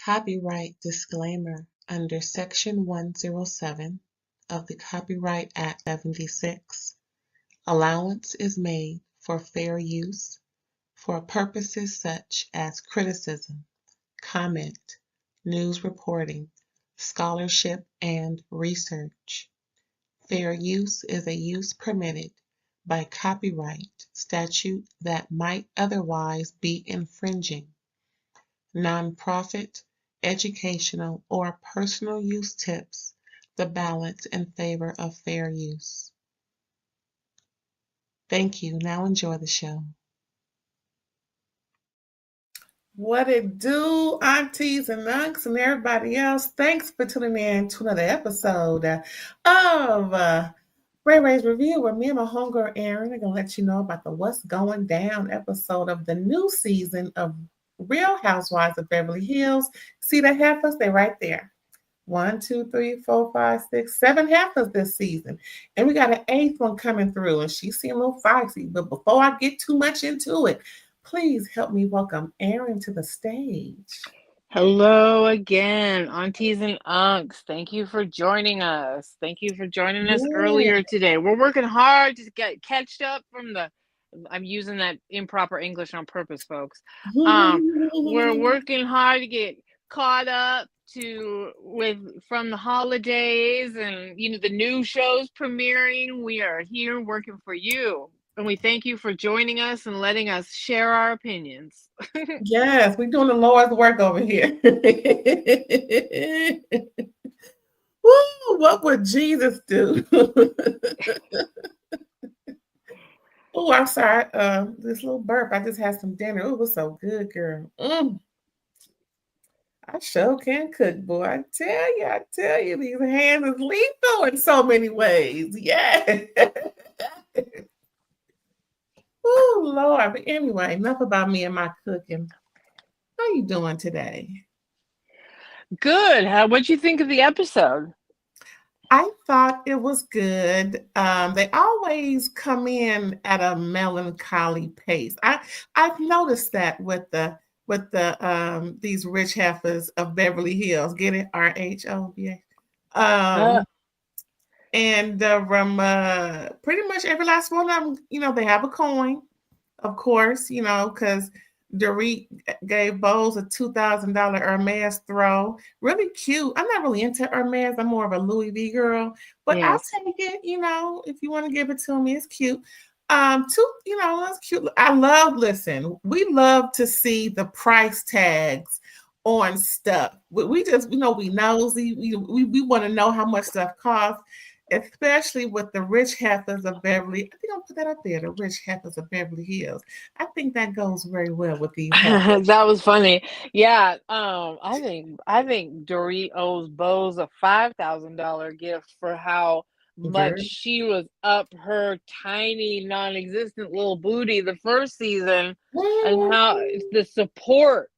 Copyright disclaimer under Section 107 of the Copyright Act 76. Allowance is made for fair use for purposes such as criticism, comment, news reporting, scholarship, and research. Fair use is a use permitted by copyright statute that might otherwise be infringing. Nonprofit, educational, or personal use tips the balance in favor of fair use. Thank you. Now enjoy the show. What it do, aunties and unks and everybody else? Thanks for tuning in to another episode of RAERAEs Review, where me and my homegirl Erin are going to let you know about the What's Going Down episode of the new season of Real Housewives of Beverly Hills. See the heifers? They're right there. 1, 2, 3, 4, 5, 6, 7 heifers this season. And we got an 8th one coming through, and she seemed a little feisty. But before I get too much into it, please help me welcome Erin to the stage. Hello again, aunties and unks. Thank you for joining us. Thank you for joining us earlier today. We're working hard to get catched up from I'm using that improper English on purpose, folks. We're working hard to get caught up from the holidays and the new shows premiering. We are here working for you. And we thank you for joining us and letting us share our opinions. Yes, we're doing the Lord's work over here. Woo, what would Jesus do? Oh, I'm sorry. This little burp. I just had some dinner. It was so good, girl. I sure can cook, boy. I tell you, these hands is lethal in so many ways. Yeah. Oh, Lord. But anyway, enough about me and my cooking. How you doing today? Good. What'd you think of the episode? I thought it was good. They always come in at a melancholy pace. I've noticed that with these rich heifers of Beverly Hills. Get it? RHOBA. And pretty much every last one of them, they have a coin, of course, because Dorit gave Bose a $2,000 Hermes throw. Really cute. I'm not really into Hermes. I'm more of a Louis V girl, but yes. I'll take it, if you want to give it to me. It's cute. That's cute. We love to see the price tags on stuff. We just, we nosy. We want to know how much stuff costs, especially with the rich heifers of Beverly. I think I'll put that up there, the rich heifers of Beverly Hills. I think that goes very well with these heifers. That was funny. Yeah. I think Dorit owes Bose a $5,000 gift for how much she was up her tiny, non-existent little booty the first season, and how the support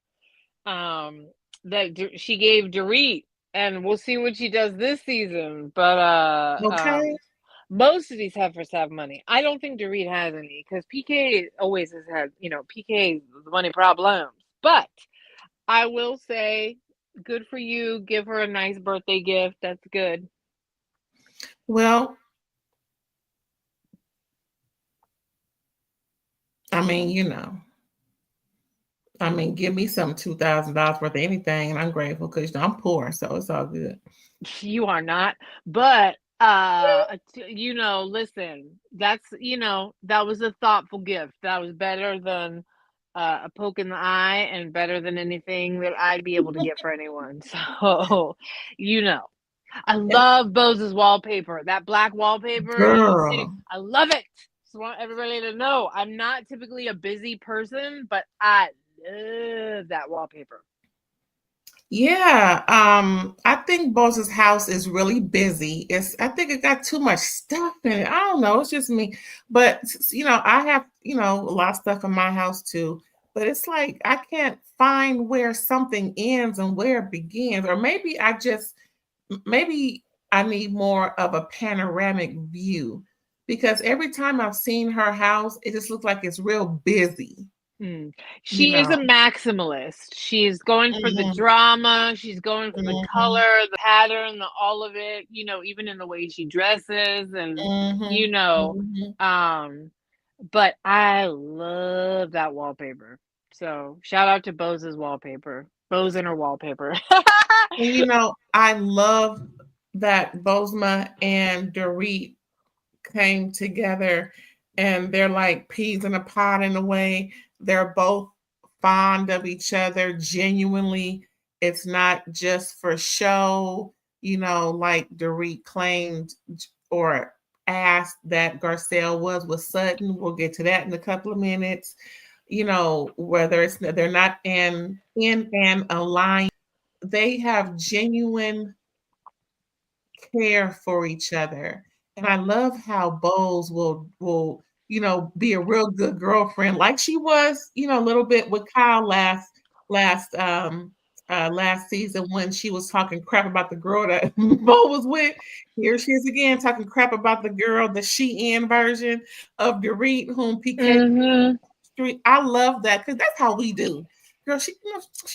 that she gave Dorit. And we'll see what she does this season. But most of these heifers have money. I don't think Dorit has any, because PK always has had, PK money problems. But I will say, good for you. Give her a nice birthday gift. That's good. Well, give me some $2,000 worth of anything, and I'm grateful because I'm poor, so it's all good. You are not, but listen, that's that was a thoughtful gift. That was better than a poke in the eye, and better than anything that I'd be able to get for anyone. So, I love Bose's wallpaper. That black wallpaper. Girl. I love it. Just want everybody to know I'm not typically a busy person, but I love that wallpaper. Yeah, I think Bose's house is really busy. I think it got too much stuff in it. I don't know. It's just me. But, I have, a lot of stuff in my house too. But it's like I can't find where something ends and where it begins. Or maybe I need more of a panoramic view, because every time I've seen her house, it just looks like it's real busy. She is a maximalist. She's going for the drama. She's going for the color, the pattern, all of it, even in the way she dresses and, but I love that wallpaper. So shout out to Bose's wallpaper. Bose and her wallpaper. And, I love that Bozma and Dorit came together, and they're like peas in a pod in a way. They're both fond of each other genuinely. It's not just for show, like Dorit claimed or asked that Garcelle was with Sutton. We'll get to that in a couple of minutes. Whether they're not in an alliance, they have genuine care for each other. And I love how Bowles will be a real good girlfriend, like she was, a little bit with Kyle last season when she was talking crap about the girl that Bo was with. Here she is again talking crap about the girl, the Shein version of Dorit, whom PK Street. I love that because that's how we do. Girl, she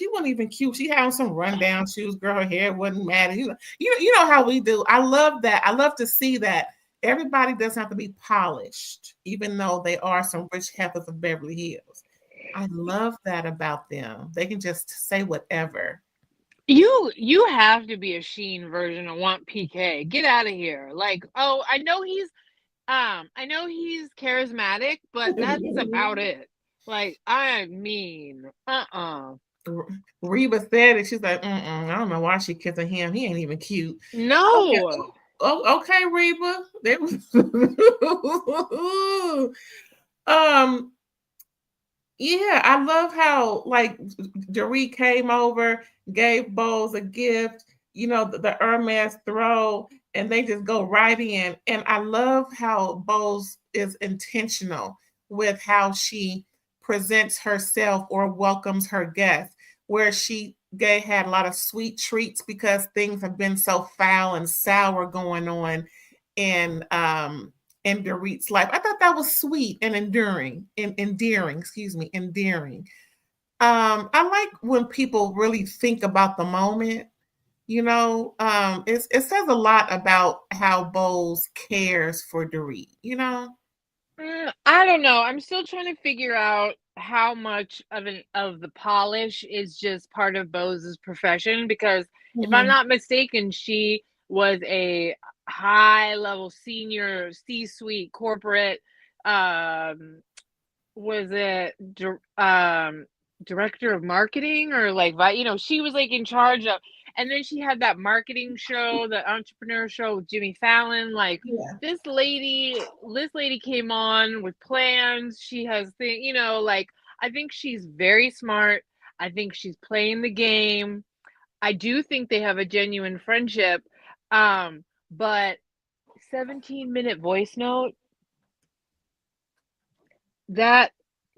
wasn't even cute. She had some rundown shoes. Girl, her hair wasn't matted. You know how we do. I love that. I love to see that. Everybody doesn't have to be polished, even though they are some rich heifers of Beverly Hills. I love that about them. They can just say whatever. You have to be a Sheen version and want PK. Get out of here. Like, oh, I know he's charismatic, but that's about it. Like, I mean, Reba said it. She's like, I don't know why she kissing him. He ain't even cute. No. Okay. Oh, okay, Reba. Yeah, I love how like Dorit came over, gave Bowles a gift, the Hermes throw, and they just go right in. And I love how Bowles is intentional with how she presents herself or welcomes her guests, where she had a lot of sweet treats because things have been so foul and sour going on in Dorit's life. I thought that was sweet and endearing. I like when people really think about the moment. It says a lot about how Bowles cares for Dorit. I don't know. I'm still trying to figure out how much of the polish is just part of Bose's profession, because if I'm not mistaken, she was a high level senior C-suite corporate was it director of marketing or she was like in charge of, and then she had that marketing show, the entrepreneur show with Jimmy Fallon. This lady came on with plans. She has I think she's very smart. I think she's playing the game. I do think they have a genuine friendship. But 17-minute voice note, that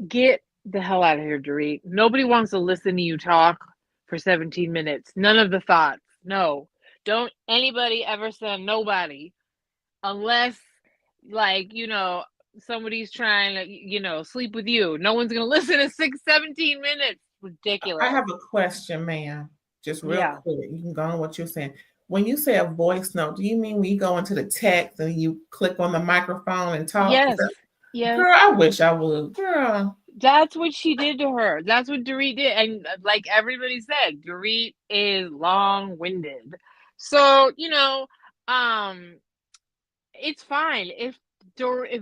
get the hell out of here, Dorit. Nobody wants to listen to you talk for 17 minutes. None of the thoughts. No. Don't anybody ever send nobody unless somebody's trying to, sleep with you. No one's going to listen to 17 minutes. Ridiculous. I have a question, ma'am. Just real quick. You can go on what you're saying. When you say a voice note, do you mean when you go into the text and you click on the microphone and talk? Yes. Yes. Girl, I wish I would. Girl. That's what she did to her. That's what Dorit did. And like everybody said, Dorit is long-winded. So, it's fine. If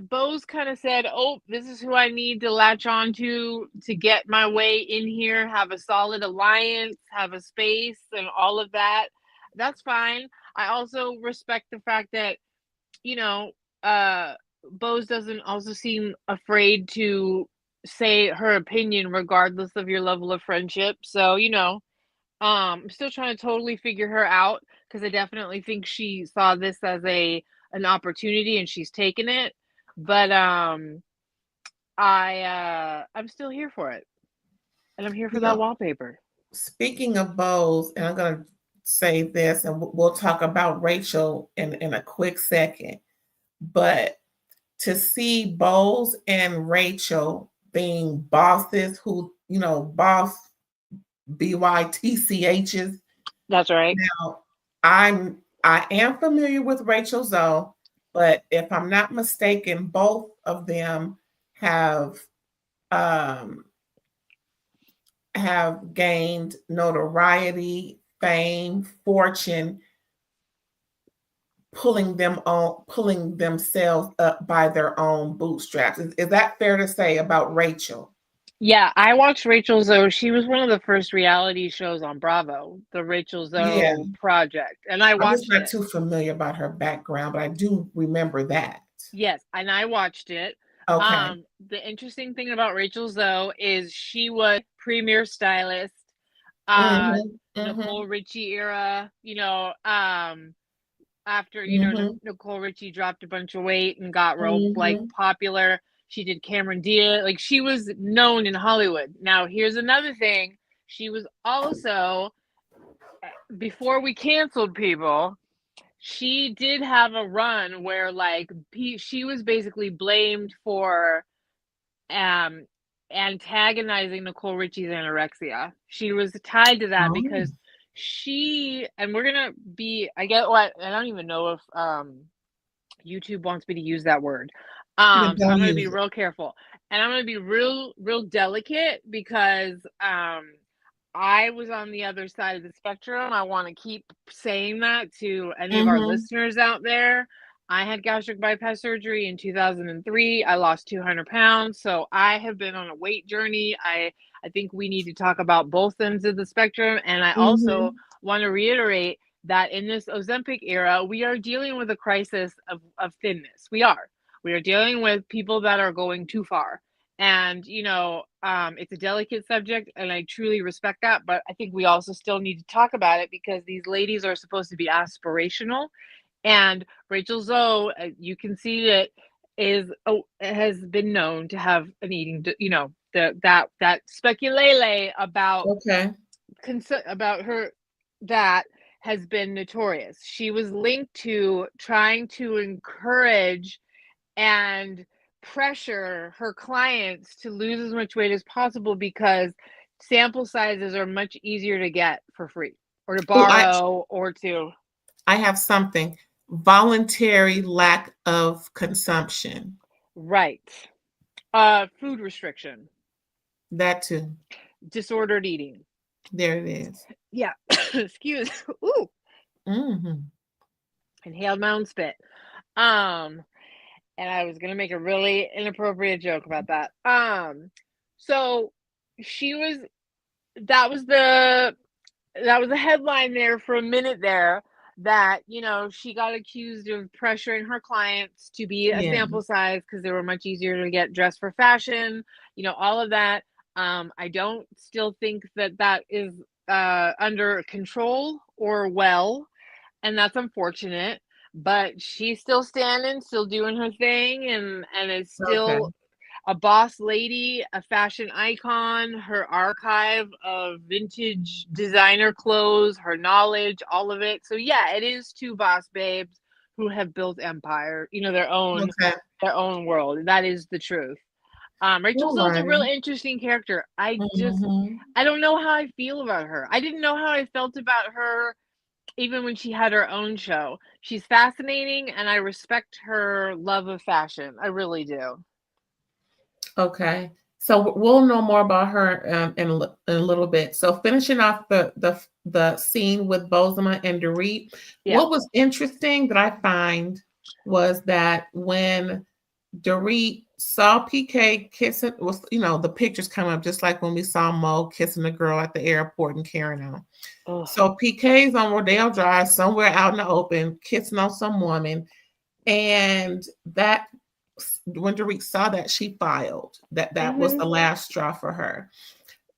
Bose kind of said, oh, this is who I need to latch on to get my way in here, have a solid alliance, have a space and all of that, that's fine. I also respect the fact that, Bose doesn't also seem afraid to say her opinion regardless of your level of friendship. So, I'm still trying to totally figure her out, because I definitely think she saw this as an opportunity and she's taken it. But I'm still here for it. And I'm here for that wallpaper. Speaking of Bose, and I'm going to say this, and we'll talk about Rachel in a quick second. But to see Bose and Rachel, being bosses who, boss BYTCHs. That's right. Now, I am familiar with Rachel Zoe, but if I'm not mistaken, both of them have gained notoriety, fame, fortune, pulling themselves up by their own bootstraps. Is that fair to say about Rachel? Yeah, I watched Rachel Zoe. She was one of the first reality shows on Bravo, the Rachel Yeah. Zoe Project, and I I'm just watched not it. too familiar about her background, but I do remember that. Yes, and I watched it. Okay. The interesting thing about Rachel Zoe is she was premier stylist, Nicole Richie era, after, Nicole Richie dropped a bunch of weight and got real like popular. She did Cameron Diaz. Like, she was known in Hollywood. Now, here's another thing. She was also, before we canceled people, she did have a run where, like, she was basically blamed for antagonizing Nicole Richie's anorexia. She was tied to that because and we're gonna be, I don't even know if YouTube wants me to use that word. So I'm gonna be real careful, and I'm gonna be real delicate, because I was on the other side of the spectrum. I want to keep saying that to any of our listeners out there. I had gastric bypass surgery in 2003. I lost 200 pounds. So I have been on a weight journey. I think we need to talk about both ends of the spectrum. And I also want to reiterate that in this Ozempic era, we are dealing with a crisis of thinness. We are dealing with people that are going too far. And, it's a delicate subject, and I truly respect that. But I think we also still need to talk about it, because these ladies are supposed to be aspirational. And Rachel Zoe, you can see that has been known to have an eating, that speculele about about her that has been notorious. She was linked to trying to encourage and pressure her clients to lose as much weight as possible, because sample sizes are much easier to get for free, or to borrow, or to... I have something. Voluntary lack of consumption. Right. Food restriction. That too. Disordered eating. There it is. Yeah. Excuse. Ooh. Inhaled my own spit. And I was gonna make a really inappropriate joke about that. So that was the headline there for a minute there, that, she got accused of pressuring her clients to be a sample size because they were much easier to get dressed for fashion, all of that. I don't still think that is under control or well, and that's unfortunate. But she's still standing, still doing her thing, and is still a boss lady, a fashion icon. Her archive of vintage designer clothes, her knowledge, all of it. So yeah, it is two boss babes who have built empire, their own world. That is the truth. Rachel Zoe's a real interesting character. I don't know how I feel about her. I didn't know how I felt about her even when she had her own show. She's fascinating, and I respect her love of fashion. I really do. Okay. So we'll know more about her in a little bit. So finishing off the scene with Bozoma and Dorit, what was interesting that I find was that when Dorit saw PK kissing, the pictures come up just like when we saw Mo kissing the girl at the airport and carrying on. So PK's on Rodeo Drive, somewhere out in the open, kissing on some woman, and that, when Dorit saw that, she filed. That was the last straw for her.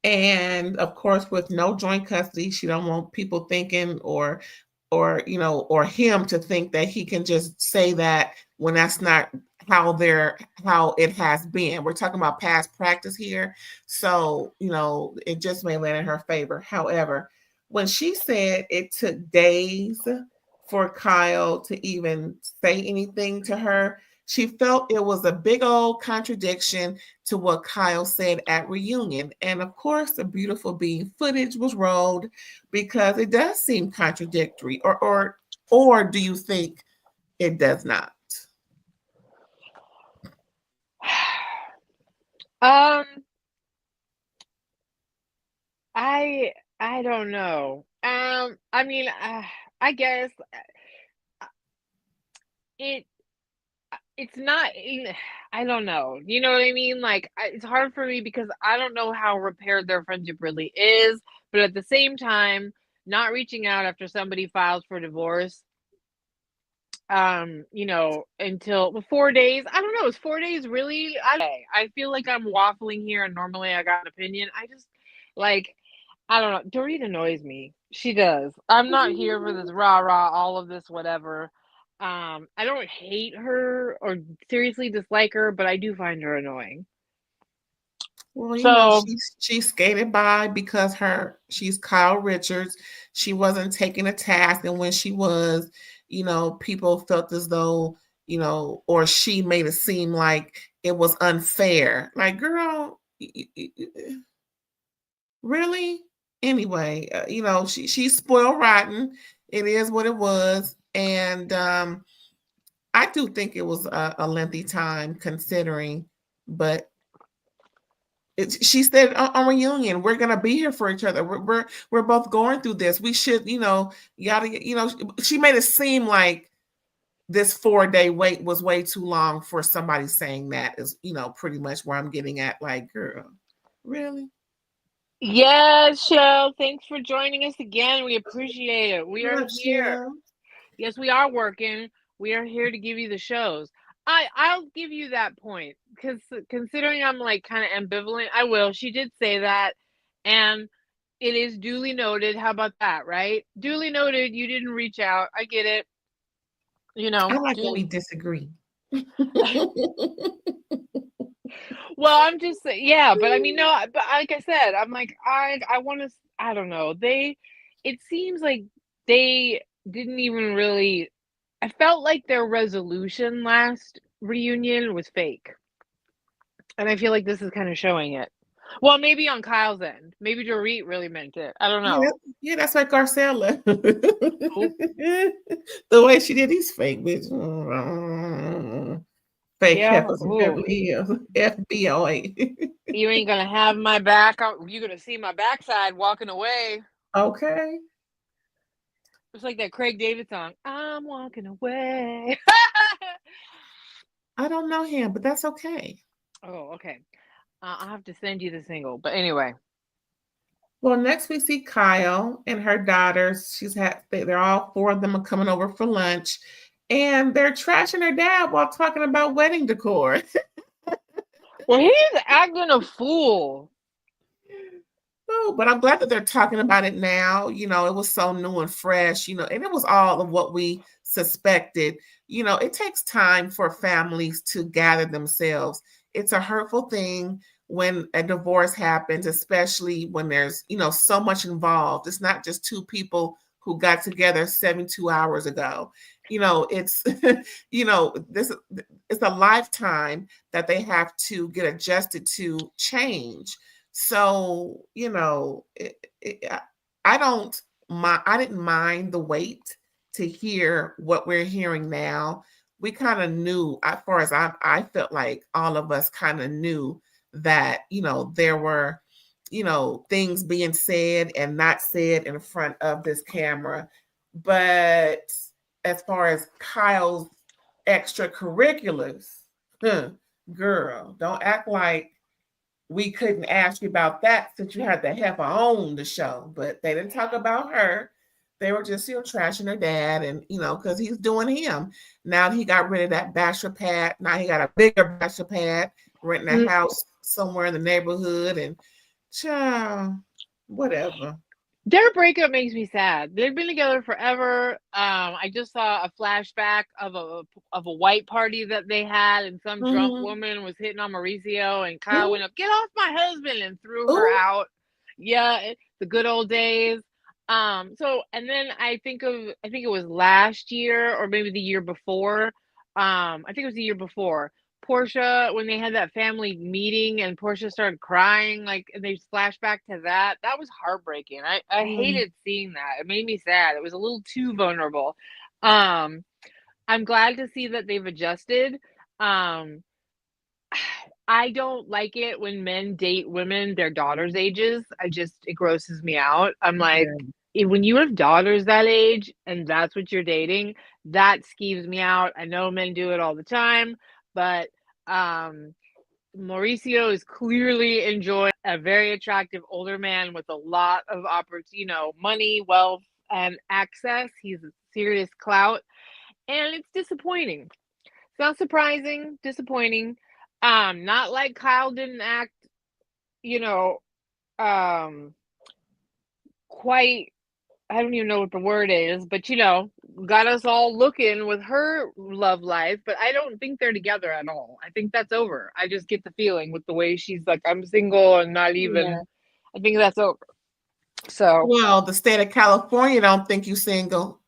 And of course, with no joint custody, she don't want people thinking or him to think that he can just say that when that's not how it has been. We're talking about past practice here. So, it just may land in her favor. However, when she said it took days for Kyle to even say anything to her, She felt it was a big old contradiction to what Kyle said at reunion. And of course, the beautiful being footage was rolled because it does seem contradictory. Or do you think it does not? Um, I don't know. I mean, I guess it it's not. I don't know. You know what I mean? Like, it's hard for me because I don't know how repaired their friendship really is. But at the same time, not reaching out after somebody files for divorce, until 4 days. I don't know. Is 4 days really? I feel like I'm waffling here, and normally I got an opinion. I just like. I don't know. Dorit annoys me. She does. I'm not here for this rah rah, all of this, whatever. I don't hate her or seriously dislike her, but I do find her annoying. Well, So she skated by because she's Kyle Richards. She wasn't taking a task, and when she was, people felt as though, or she made it seem like it was unfair. Like, girl, really? Anyway, she's spoiled rotten. It is what it was, and I do think it was a lengthy time considering, but she said on reunion, we're gonna be here for each other. We're both going through this. We should, she made it seem like this 4-day wait was way too long for somebody saying that is, pretty much where I'm getting at. Like, girl, really? yes, Shell, thanks for joining us again. We appreciate it. We are What, here. Shell? Yes, we are working. We are here to give you the shows. I'll give you that point because considering I'm like kind of ambivalent, I will. She did say that, and it is duly noted. How about that, right? Duly noted. You didn't reach out. I get it. I like when we disagree. Well, I'm just yeah, but I mean, no, but like I said, I'm like I want to. I don't know. It seems like they didn't even really. I felt like their resolution last reunion was fake, and I feel like this is kind of showing it. Well, maybe on Kyle's end, maybe Dorit really meant it. I don't know. That's like Garcella. Oop. The way she did these fake bitch. Fake Yeah. heifers in Ooh. Beverly Hills. FBOA. You ain't gonna have my back. You're gonna see my backside walking away. Okay. It's like that Craig David song. I'm walking away. I don't know him, but that's okay. Oh, okay. I'll have to send you the single. But anyway. Well, next we see Kyle and her daughters. They're all 4 of them are coming over for lunch, and they're trashing her dad while talking about wedding decor. Well, he's acting a fool. No, but I'm glad that they're talking about it now. It was so new and fresh, and it was all of what we suspected. It takes time for families to gather themselves. It's a hurtful thing when a divorce happens, especially when there's, so much involved. It's not just 2 people who got together 72 hours ago. It's, this it's a lifetime that they have to get adjusted to change. So, I didn't mind the wait to hear what we're hearing now. We kind of knew, as far as I felt like all of us kind of knew that, there were, things being said and not said in front of this camera. But as far as Kyle's extracurriculars, girl, don't act like we couldn't ask you about that since you had the heifer on the show. But they didn't talk about her. They were just, trashing her dad and, because he's doing him. Now he got rid of that bachelor pad. Now he got a bigger bachelor pad, renting a house somewhere in the neighborhood and whatever. Their breakup makes me sad. They've been together forever. I just saw a flashback of a white party that they had, and some drunk woman was hitting on Mauricio, and Kyle went up, "Get off my husband," and threw her out. Yeah, the good old days. So, and then I think it was last year or maybe the year before. I think it was the year before. Portia, when they had that family meeting and Portia started crying, like, and they flashed back to that. That was heartbreaking. I hated seeing that. It made me sad. It was a little too vulnerable. I'm glad to see that they've adjusted. I don't like it when men date women their daughters' ages. It grosses me out. I'm like, when you have daughters that age and that's what you're dating, that skeeves me out. I know men do it all the time, but Mauricio is clearly enjoying a very attractive older man with a lot of money, wealth, and access. He's a serious clout, and it's disappointing. It's not surprising, disappointing. Not like Kyle didn't act, quite, I don't even know what the word is, but got us all looking with her love life, but I don't think they're together at all. I think that's over. I just get the feeling with the way she's like, I'm single and not even, I think that's over. So, well, the state of California don't think you single.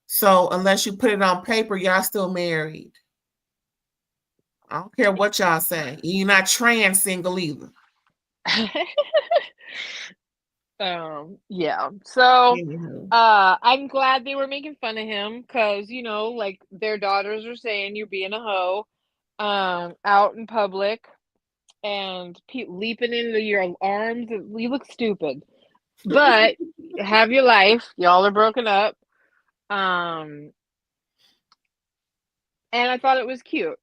So unless you put it on paper, y'all still married. I don't care what y'all say. You're not trans single either. yeah. So, I'm glad they were making fun of him because, like their daughters are saying you're being a hoe, out in public and leaping into your arms. You look stupid, but have your life. Y'all are broken up. And I thought it was cute.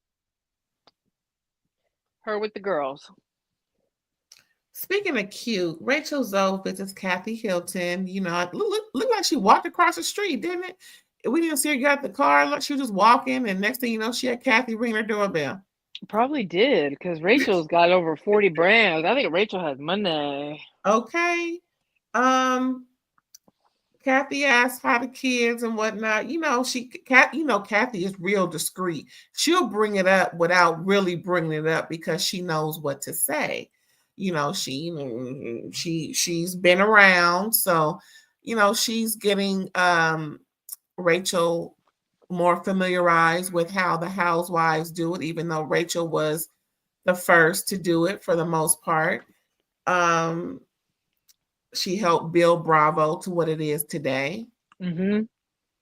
Her with the girls. Speaking of cute, Rachel Zoe visits Kathy Hilton. Looked like she walked across the street, didn't it? We didn't see her get out the car. Like she was just walking, and next thing you know, she had Kathy ring her doorbell. Probably did, because Rachel's got over 40 brands. I think Rachel has money. Okay. Kathy asked how the kids and whatnot. Kathy is real discreet. She'll bring it up without really bringing it up because she knows what to say. She's been around, so she's getting Rachel more familiarized with how the housewives do it, even though Rachel was the first to do it for the most part. She helped build Bravo to what it is today. Mm-hmm.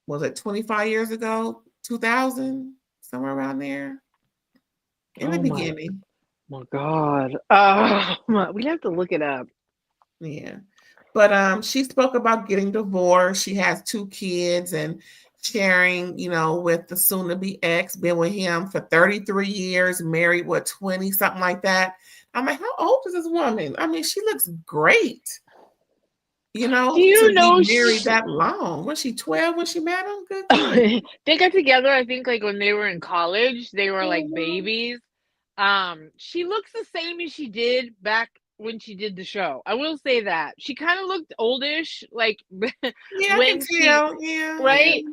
Was it 25 years ago? 2000? Somewhere around there? In the beginning. My God. We have to look it up. Yeah. But she spoke about getting divorced. She has 2 kids and sharing, with the soon-to-be ex, been with him for 33 years, married, 20, something like that. I'm like, how old is this woman? I mean, she looks great. Do you know be married that long? Was she 12 when she met him? Good. They got together, I think, like when they were in college. They were like babies. She looks the same as she did back when she did the show. I will say that. She kind of looked oldish, like when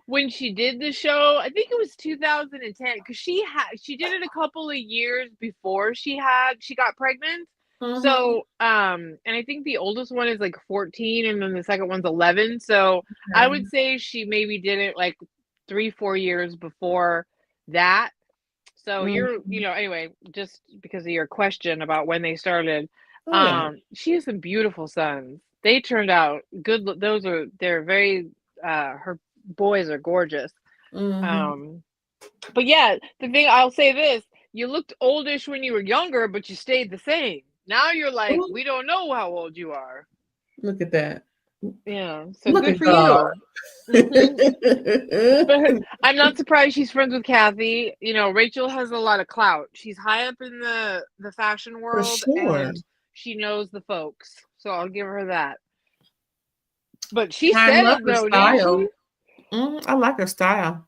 when she did the show. I think it was 2010 because she did it a couple of years before she got pregnant. Mm-hmm. So, and I think the oldest one is like 14 and then the second one's 11. So I would say she maybe did it like 3-4 years before that. So anyway, just because of your question about when they started, she has some beautiful sons. They turned out good. They're very, her boys are gorgeous. Mm-hmm. But yeah, the thing, I'll say this, you looked oldish when you were younger, but you stayed the same. Now you're like, we don't know how old you are. Look at that. Yeah, so good for you. Mm-hmm. But I'm not surprised she's friends with Kathy. Rachel has a lot of clout. She's high up in the fashion world, and she knows the folks. So I'll give her that. But she said it though, didn't she? I like her style.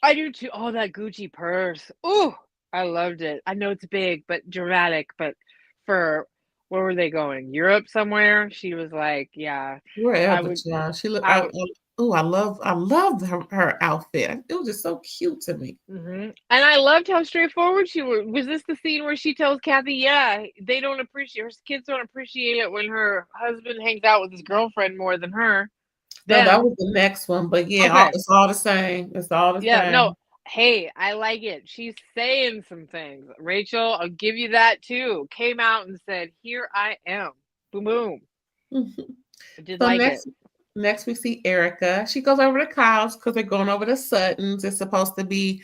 I do too. Oh, that Gucci purse. Oh, I loved it. I know it's big, but dramatic. But for where were they going? Europe somewhere? She was like, yeah. Wherever, she looked. I loved her outfit. It was just so cute to me. Mm-hmm. And I loved how straightforward she was. Was this the scene where she tells Kathy, yeah, they don't appreciate, her kids don't appreciate it when her husband hangs out with his girlfriend more than her? No, that was the next one. But yeah, it's all the same. It's all the same. No, Hey, I like it. She's saying some things. Rachel, I'll give you that too. Came out and said, "Here I am." Boom, boom. I did So like it. next we see Erica. She goes over to Kyle's because they're going over to Sutton's. It's supposed to be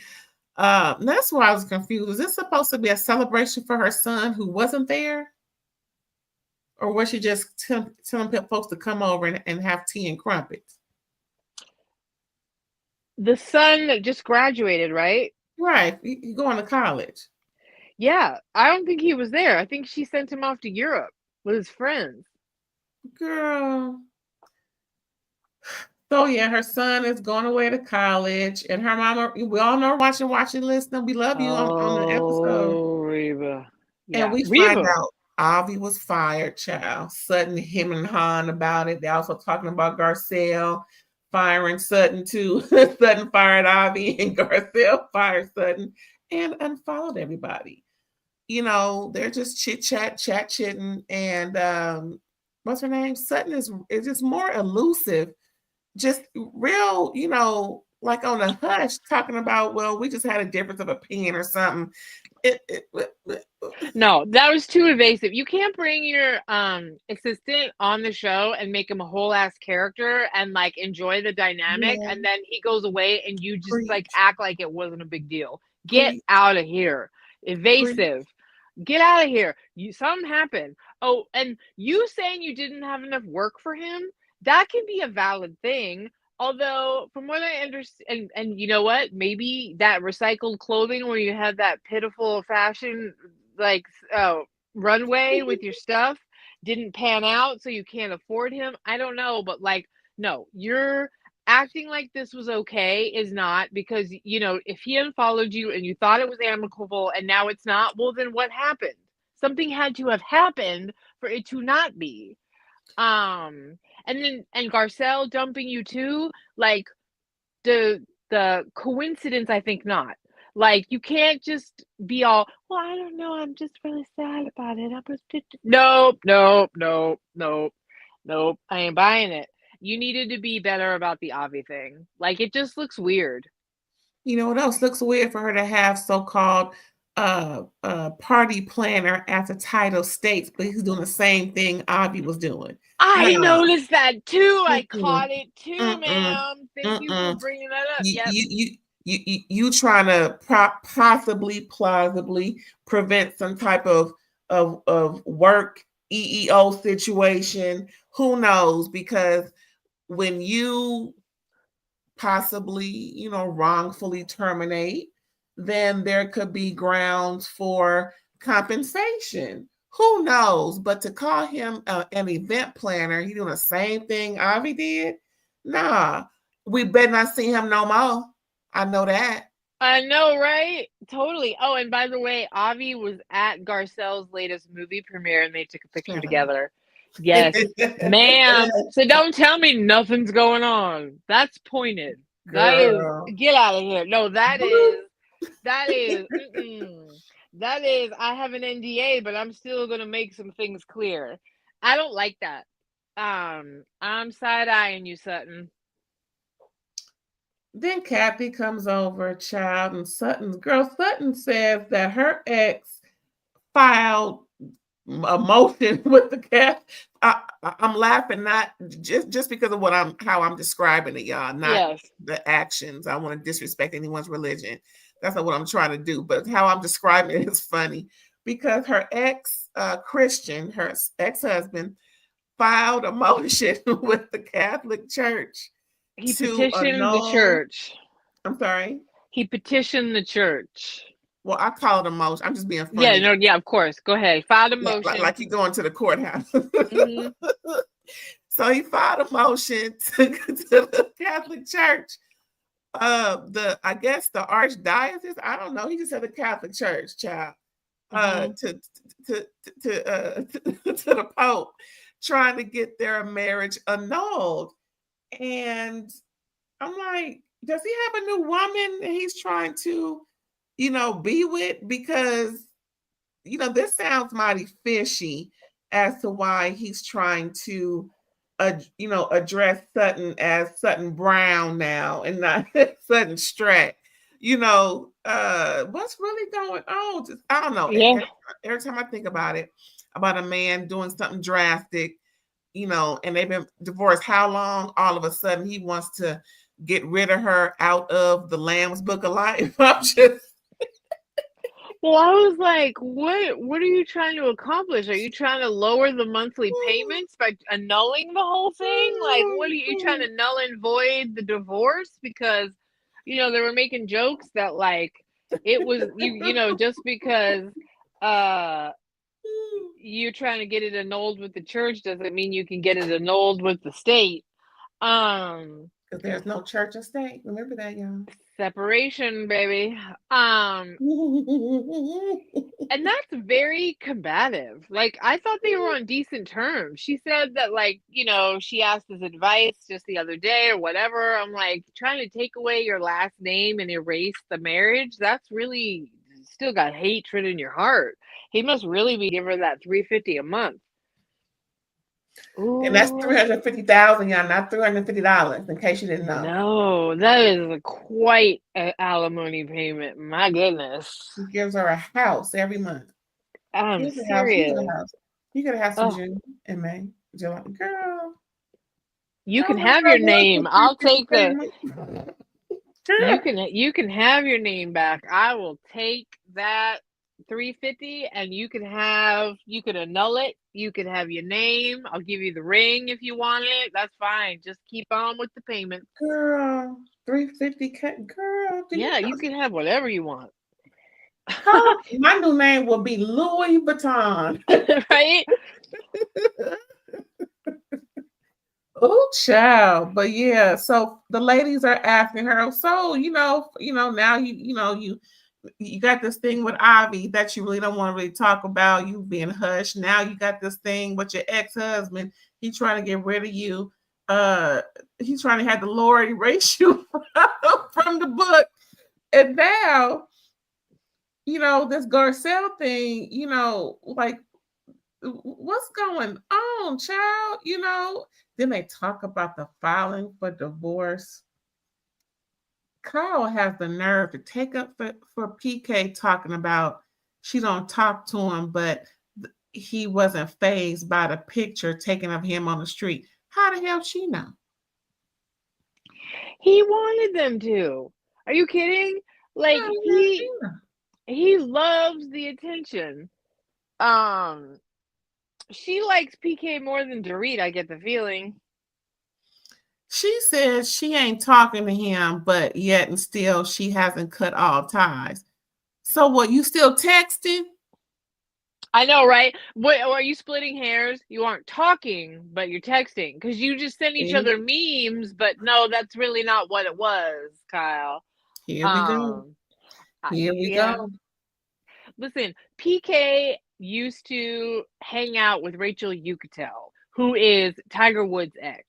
that's why I was confused. Is this supposed to be a celebration for her son who wasn't there? Or was she just telling folks to come over and have tea and crumpets? The son just graduated, right? Right. You going to college. Yeah, I don't think he was there. I think she sent him off to Europe with his friends. Girl. So yeah, her son is going away to college, and her mama. We all know watching, listening. We love you on the episode, Reba. and Yeah, we find Reba. out Avi was fired. Child, Sutton, him and Han about it. They also talking about Garcelle firing Sutton too. Sutton fired Avi, and Garcelle fired Sutton, and unfollowed everybody. They're just chatting, and what's her name? Sutton is just more elusive, just real, like on a hush, talking about, well, we just had a difference of opinion or something. No, that was too evasive. You can't bring your assistant on the show and make him a whole ass character and like enjoy the dynamic, Yeah. and then he goes away and you just like Preach. act like it wasn't a big deal. Get Preach. out of here. Evasive. Get out of here. Something happened. Oh, and you saying you didn't have enough work for him, that can be a valid thing. Although, from what I understand, and you know what, maybe that recycled clothing where you had that pitiful fashion like runway with your stuff didn't pan out, so you can't afford him. I don't know, but like, no, you're acting like this was okay is not, because if he unfollowed you and you thought it was amicable and now it's not, well then what happened? Something had to have happened for it to not be. And Garcelle dumping you too, like the coincidence, I think not. Like, you can't just be all, well, I don't know, I'm just really sad about it. Nope, I ain't buying it. You needed to be better about the Avi thing. Like, it just looks weird. You know what else looks weird? For her to have so-called party planner as the title states, but he's doing the same thing Avi was doing. I No. noticed that too. I Mm-mm. caught it too, Mm-mm. ma'am. Thank you for bringing that up. You trying to possibly, plausibly prevent some type of work EEO situation. Who knows? Because when you possibly, wrongfully terminate, then there could be grounds for compensation. Who knows? But to call him an event planner, he doing the same thing Avi did? Nah, we better not see him no more. I know that. I know, right? Totally. Oh, and by the way, Avi was at Garcelle's latest movie premiere and they took a picture together. Yes, ma'am. So don't tell me nothing's going on. That's pointed. That is, get out of here. No, that is, I have an NDA, but I'm still going to make some things clear. I don't like that. I'm side-eyeing you, Sutton. Then Kathy comes over, child, and Sutton says that her ex filed a motion with the cat. I'm laughing not just because of how I'm describing it, y'all, not the actions. I want to disrespect anyone's religion. That's not what I'm trying to do, but how I'm describing it is funny because her ex Christian, her ex-husband, filed a motion with the Catholic Church. He petitioned the church. I'm sorry? He petitioned the church. Well, I call it a motion. I'm just being funny. Yeah, of course. Go ahead. Filed a motion. Like you going to the courthouse. Mm-hmm. So he filed a motion to the Catholic Church. I guess the archdiocese. I don't know. He just said the Catholic Church, child. To the Pope, trying to get their marriage annulled. And I'm like, does he have a new woman that he's trying to, be with? Because, this sounds mighty fishy as to why he's trying to, address Sutton as Sutton Brown now and not Sutton Strack. what's really going on? I don't know. Yeah. Every time I think about it, about a man doing something drastic, and they've been divorced how long? All of a sudden, he wants to get rid of her out of the Lamb's Book of Life. I'm just. Well, I was like, what are you trying to accomplish? Are you trying to lower the monthly payments by annulling the whole thing? Like, what are you trying to null and void the divorce? Because, they were making jokes that like it was just because you're trying to get it annulled with the church doesn't mean you can get it annulled with the state. Because there's no church and state. Remember that, y'all. Separation, baby. And that's very combative. Like, I thought they were on decent terms. She said that, like, she asked his advice just the other day or whatever. I'm like, trying to take away your last name and erase the marriage, that's really still got hatred in your heart. He must really be giving her that $350 a month. Ooh. And that's $350,000, y'all, not $350. In case you didn't know. No, that is quite an alimony payment. My goodness. He gives her a house every month. I'm serious. You could have some June and May. July. Girl. You can have your name. I'll take the. You can have your name back. I will take that $350, and you can annul it. You can have your name. I'll give you the ring if you want it. That's fine. Just keep on with the payment. Girl, $350. Girl, yeah, you can have whatever you want. My new name will be Louis Vuitton. Right? Oh, child. But yeah, so the ladies are asking her, so now you got this thing with Ivy that you really don't want to really talk about, you being hushed. Now you got this thing with your ex-husband. He's trying to get rid of you. He's trying to have the Lord erase you from the book. And now, this Garcelle thing, like, what's going on, child? Then they talk about the filing for divorce. Kyle has the nerve to take up for PK talking about she don't talk to him, but he wasn't fazed by the picture taken of him on the street. How the hell she know? He wanted them to. Are you kidding? Like, he loves the attention. She likes PK more than Dorit, I get the feeling. She says she ain't talking to him, but yet and still she hasn't cut all ties. So what, you still texting? I know, right? What, are you splitting hairs? You aren't talking, but you're texting. Because you just send each other memes, but no, that's really not what it was, Kyle. Here we go. Here we go. Listen, PK used to hang out with Rachel Yucatel, who is Tiger Woods' ex.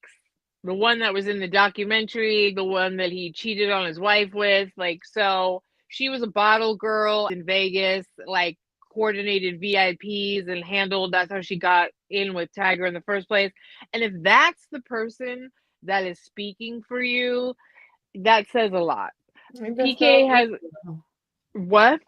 The one that was in the documentary, the one that he cheated on his wife with. Like, so she was a bottle girl in Vegas, like coordinated VIPs and handled. That's how she got in with Tiger in the first place. And if that's the person that is speaking for you, that says a lot. PK has what?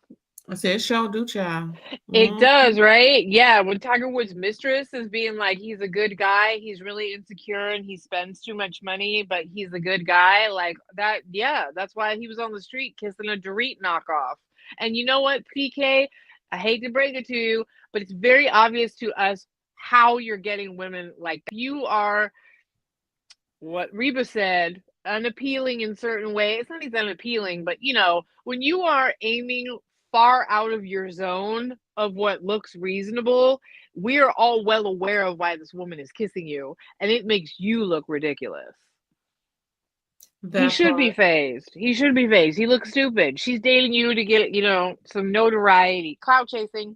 I said, show do child. It does, right? Yeah, when Tiger Woods' mistress is being like, he's a good guy, he's really insecure and he spends too much money, but he's a good guy, like that. Yeah, that's why he was on the street kissing a Dorit knockoff. And you know what, PK, I hate to break it to you, but it's very obvious to us how you're getting women. Like, you are, what Reba said, unappealing in certain ways. It's not even unappealing, but when you are aiming far out of your zone of what looks reasonable, we are all well aware of why this woman is kissing you, and it makes you look ridiculous. He should be phased. He should be phased. He looks stupid. She's dating you to get, some notoriety. Clout chasing.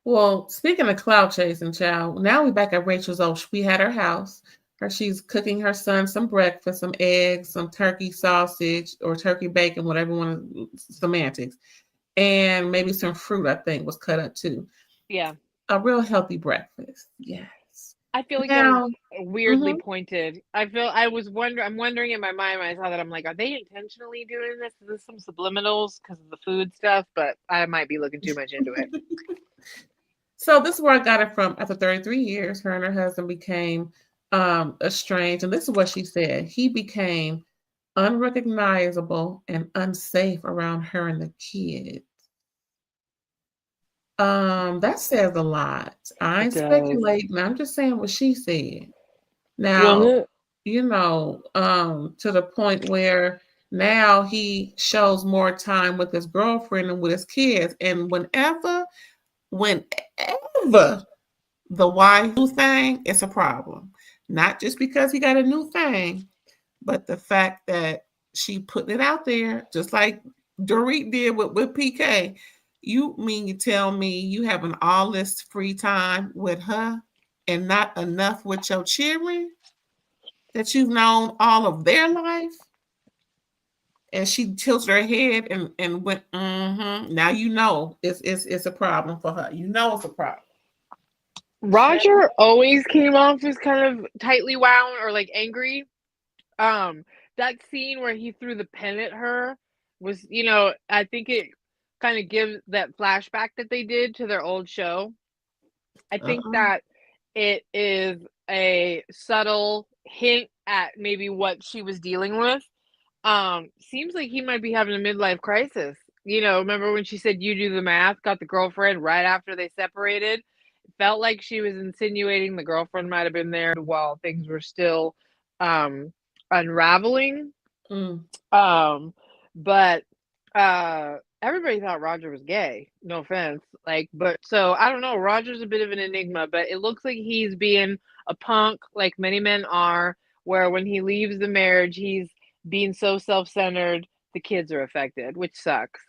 Well, speaking of clout chasing, child, now we're back at Rachel's. We had her house. She's cooking her son some breakfast, some eggs, some turkey sausage or turkey bacon, whatever one, semantics, and maybe some fruit, I think, was cut up too. Yeah. A real healthy breakfast. Yes. I feel like that was Now, weirdly mhm. pointed. I'm wondering in my mind when I saw that, I'm like, are they intentionally doing this? Is this some subliminals because of the food stuff? But I might be looking too much into it. So this is where I got it from. After 33 years, her and her husband became estranged, and this is what she said: he became unrecognizable and unsafe around her and the kids. That says a lot. I It ain't does. speculating. I'm just saying what she said. Well, Now, to the point where now he shows more time with his girlfriend and with his kids. And whenever the wife new thing, it's a problem. Not just because he got a new thing, but the fact that she putting it out there, just like Dorit did with PK. You mean you tell me you having all this free time with her and not enough with your children that you've known all of their life? And she tilted her head and went, mm-hmm. Now you know it's a problem for her. You know it's a problem. Roger always came off as kind of tightly wound or like angry. That scene where he threw the pen at her was, I think it kind of gives that flashback that they did to their old show. I think Uh-uh. that it is a subtle hint at maybe what she was dealing with. Seems like he might be having a midlife crisis. Remember when she said, "You do the math," got the girlfriend right after they separated? It felt like she was insinuating the girlfriend might have been there while things were still unraveling. Mm. But everybody thought Roger was gay. No offense. But so I don't know. Roger's a bit of an enigma, but it looks like he's being a punk like many men are, where when he leaves the marriage, he's being so self-centered, the kids are affected, which sucks.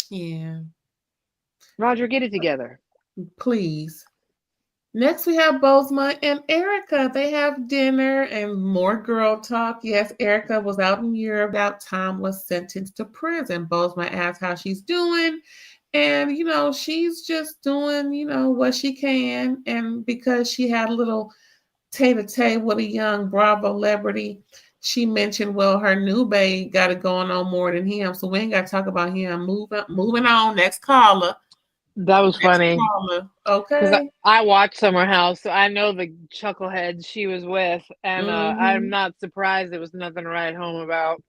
Yeah. Roger, get it together. Please. Next, we have Bozma and Erica. They have dinner and more girl talk. Yes, Erica was out in Europe. That Tom was sentenced to prison. Bozma asked how she's doing. And, she's just doing, what she can. And because she had a little tete-a-tete with a young Bravo celebrity, she mentioned, well, her new babe got it going on more than him. So we ain't got to talk about him. Moving on. Next caller. That was funny. Because Okay. I watched Summer House, so I know the chuckleheads she was with, and I'm Mm-hmm. not surprised there was nothing to write home about.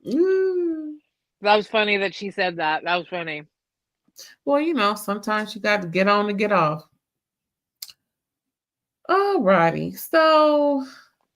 Mm. That was funny that she said that. That was funny. Well, sometimes you got to get on to get off. All righty. So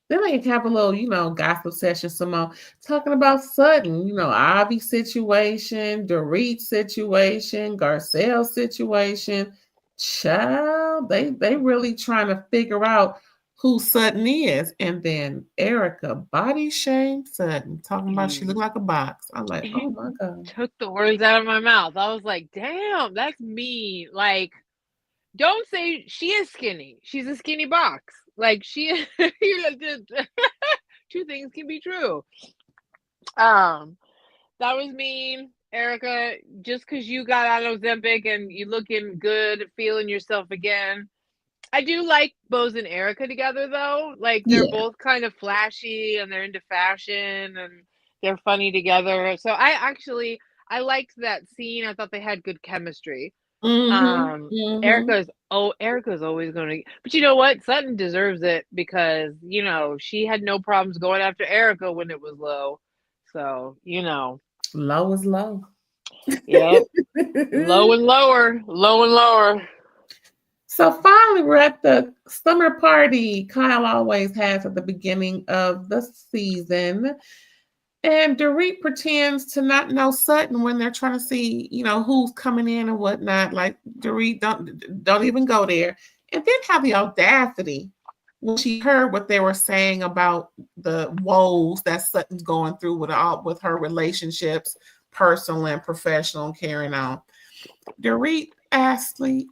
then I can have a little, gossip session, Simone, talking about Sutton, Avi situation, Dorit situation, Garcelle situation. Child, they really trying to figure out who Sutton is. And then Erica body shame Sutton, talking about she looked like a box. I'm like, oh You my God. took the words out of my mouth. I was like, damn, that's mean. Like, don't say she is skinny. She's a skinny box. Like, she, two things can be true. That was mean, Erica. Just because you got on Ozempic and you looking good, feeling yourself again. I do like Bose and Erica together, though. Like, they're Yeah. both kind of flashy and they're into fashion and they're funny together. So I liked that scene. I thought they had good chemistry. Mm-hmm. Um, Mm-hmm. Erica's always going to, but you know what? Sutton deserves it because, she had no problems going after Erica when it was low. So, Low is low. yep. Low and lower, low and lower. So finally, we're at the summer party Kyle always has at the beginning of the season. And Dorit pretends to not know Sutton when they're trying to see, who's coming in and whatnot. Like, Dorit, don't even go there. And then have the audacity when she heard what they were saying about the woes that Sutton's going through with her relationships, personal and professional, and carrying on. Dorit actually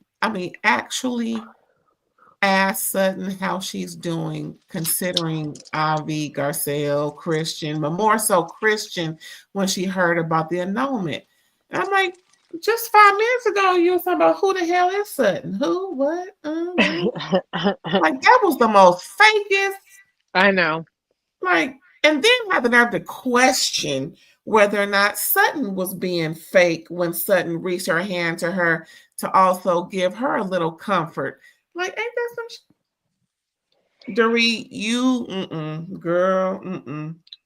asked Sutton how she's doing, considering Avi, Garcelle, Christian, but more so Christian when she heard about the annulment. And I'm like, Just 5 minutes ago, you were talking about who the hell is Sutton? Who? What? Like that was the most fakest. I know. Like, and then have the nerve to question whether or not Sutton was being fake when Sutton reached her hand to her to also give her a little comfort. Like, ain't that some Dorit, you, girl,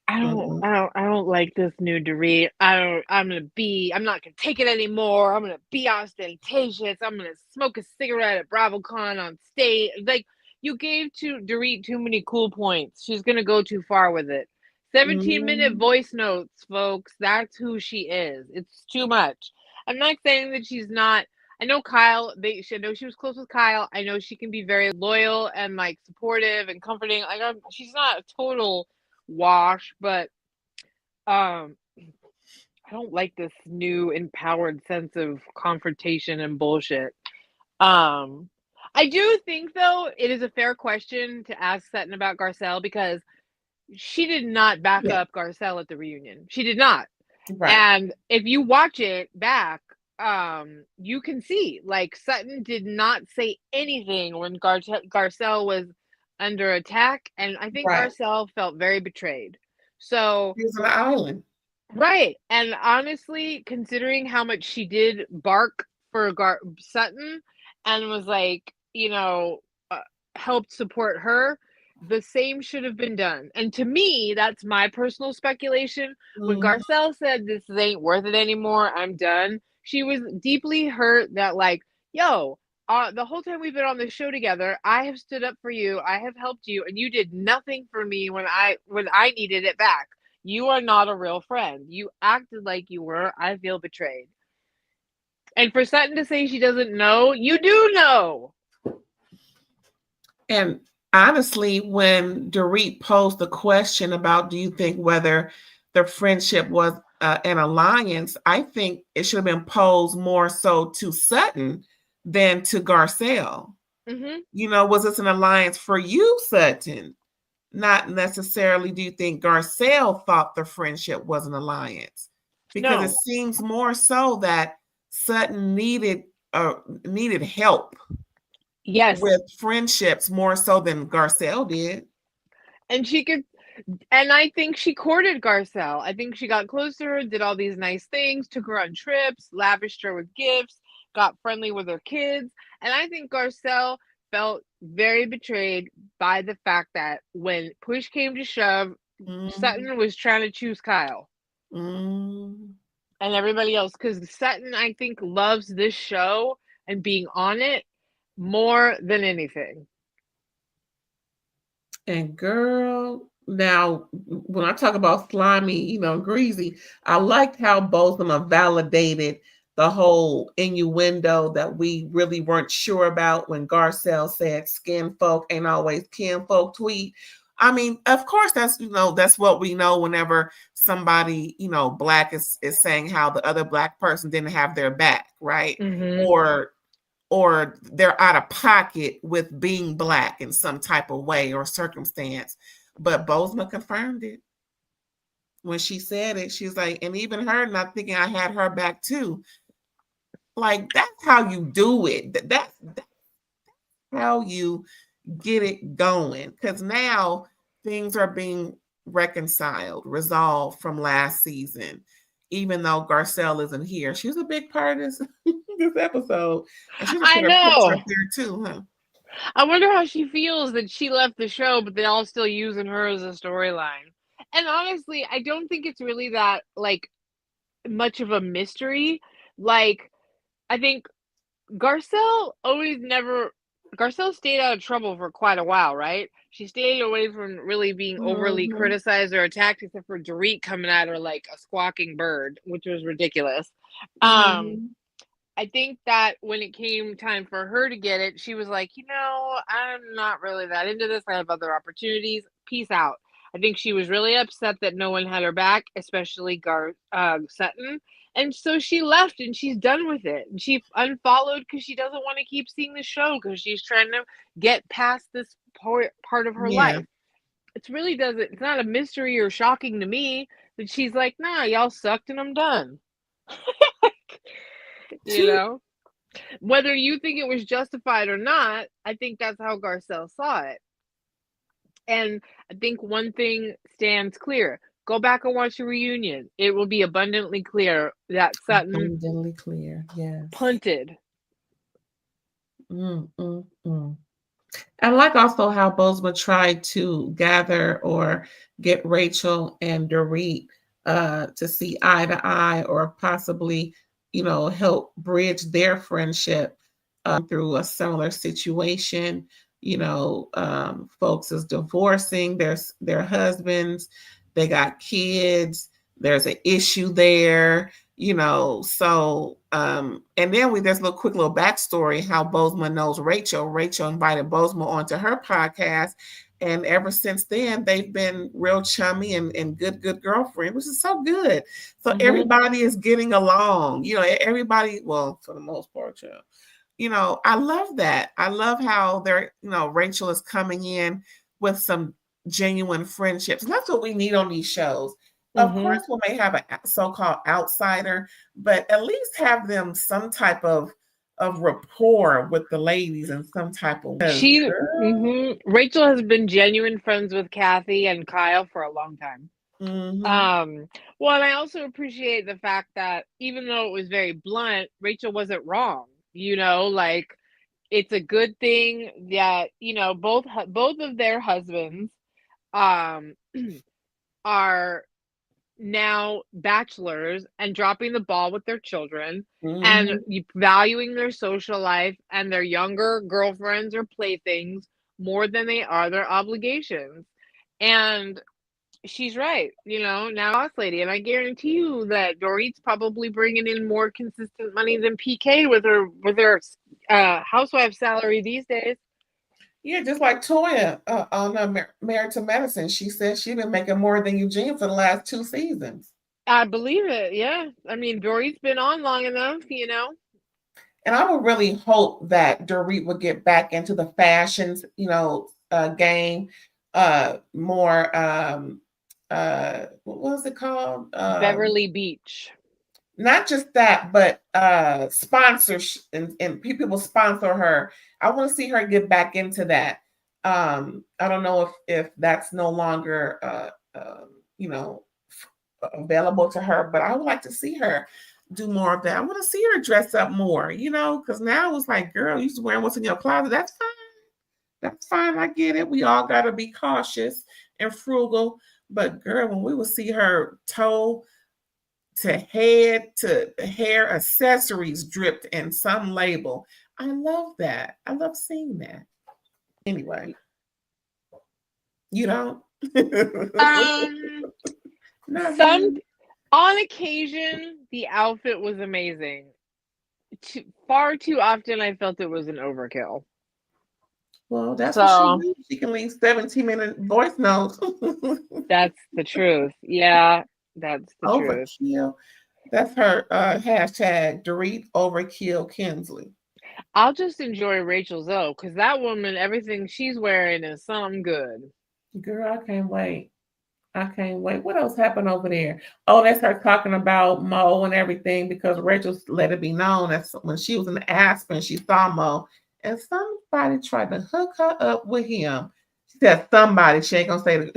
I don't like this new Dorit. I'm not gonna take it anymore. I'm gonna be ostentatious. I'm gonna smoke a cigarette at BravoCon on stage. Like, you gave to Dorit too many cool points. She's gonna go too far with it. 17-minute voice notes, folks. That's who she is. It's too much. I'm not saying that she's not. I know Kyle. I know she was close with Kyle. I know she can be very loyal and like supportive and comforting. Like, she's not a total wash, but I don't like this new empowered sense of confrontation and bullshit. I do think, though, it is a fair question to ask Sutton about Garcelle, because she did not back up Garcelle at the reunion. She did not. Right. And if you watch it back, you can see, like, Sutton did not say anything when Garcelle was under attack, and I think Garcelle felt very betrayed. So he was on the island. Right. And honestly, considering how much she did bark for Sutton and was like, helped support her, the same should have been done. And to me, that's my personal speculation. When Garcelle said, "This ain't worth it anymore, I'm done," she was deeply hurt that, like, yo, the whole time we've been on this show together, I have stood up for you, I have helped you, and you did nothing for me when I needed it back. You are not a real friend. You acted like you were. I feel betrayed. And for Sutton to say she doesn't know, you do know. And honestly, when Dorit posed the question about, do you think whether the friendship was an alliance, I think it should have been posed more so to Sutton than to Garcelle. Was this an alliance for you, Sutton? Not necessarily do you think Garcelle thought the friendship was an alliance, because it seems more so that Sutton needed help with friendships more so than Garcelle did. And I think she courted Garcelle. I think she got close to her, did all these nice things, took her on trips, lavished her with gifts, got friendly with her kids. And I think Garcelle felt very betrayed by the fact that when push came to shove, Sutton was trying to choose Kyle and everybody else, because Sutton, I think, loves this show and being on it more than anything. And girl, now when I talk about slimy, greasy, I liked how both of them validated the whole innuendo that we really weren't sure about when Garcelle said skin folk ain't always kin folk tweet. I mean, of course, that's what we know whenever somebody, Black is saying how the other Black person didn't have their back, right? Or they're out of pocket with being Black in some type of way or circumstance. But Bozeman confirmed it. When she said it, she's like, and even her not thinking I had her back too. Like, that's how you do it. That's how you get it going. Because now things are being resolved from last season. Even though Garcelle isn't here, she was a big part of this episode. And she I know. Up there too, huh? I wonder how she feels that she left the show, but they're all still using her as a storyline. And honestly, I don't think it's really that, like, much of a mystery. Like, I think Garcelle stayed out of trouble for quite a while, right? She stayed away from really being overly criticized or attacked, except for Dorit coming at her like a squawking bird, which was ridiculous. I think that when it came time for her to get it, she was like, I'm not really that into this. I have other opportunities. Peace out. I think she was really upset that no one had her back, especially Sutton. And so she left and she's done with it. And she unfollowed because she doesn't want to keep seeing the show, because she's trying to get past this part of her life. It's not a mystery or shocking to me that she's like, nah, y'all sucked and I'm done. You know, whether you think it was justified or not, I think that's how Garcelle saw it. And I think one thing stands clear. Go back and watch the reunion. It will be abundantly clear that Sutton Abundantly clear. Yes. punted. I like also how Bozma tried to gather or get Rachel and Dorit to see eye to eye, or possibly, help bridge their friendship through a similar situation. Folks is divorcing their husbands, they got kids, there's an issue there. So and then there's a quick little backstory how Bozma knows Rachel. Rachel invited Bozma onto her podcast, and ever since then they've been real chummy and good girlfriend, which is so good. So everybody is getting along. Everybody, well, for the most part, I love that. I love how they're, Rachel is coming in with some genuine friendships. And that's what we need on these shows. Of course, we may have a so-called outsider, but at least have them some type of rapport with the ladies in some type of way. Rachel has been genuine friends with Kathy and Kyle for a long time. Well, and I also appreciate the fact that even though it was very blunt, Rachel wasn't wrong. It's a good thing that both of their husbands are now bachelors and dropping the ball with their children and valuing their social life and their younger girlfriends or playthings more than they are their obligations. And she's right, now boss lady, and I guarantee you that Dorit's probably bringing in more consistent money than PK with her housewife salary these days. Yeah, just like Toya on Married to Medicine. She said she's been making more than Eugene for the last 2 seasons. I believe it, yeah. I mean, Dorit's been on long enough, And I would really hope that Dorit would get back into the fashions, game more. What was it called? Beverly Beach. Not just that, but sponsors and people sponsor her. I want to see her get back into that. I don't know if that's no longer available to her, but I would like to see her do more of that. I want to see her dress up more, because now it's like, girl, you just wearing what's in your closet. That's fine. That's fine. I get it. We all got to be cautious and frugal. But girl, when we would see her toe to head to hair accessories dripped in some label, I love that. I love seeing that. Anyway, you don't? On occasion, the outfit was amazing. Far too often, I felt it was an overkill. Well, that's what she needs. She can leave 17-minute voice notes. That's the truth. Yeah, that's the overkill. Truth. That's her hashtag, Dorit Overkill Kinsley. I'll just enjoy Rachel's though, because that woman, everything she's wearing is something good. Girl, I can't wait. I can't wait. What else happened over there? Oh, that's her talking about Mo and everything, because Rachel let it be known that when she was in Aspen, she saw Mo and somebody tried to hook her up with him. She said somebody. She ain't gonna say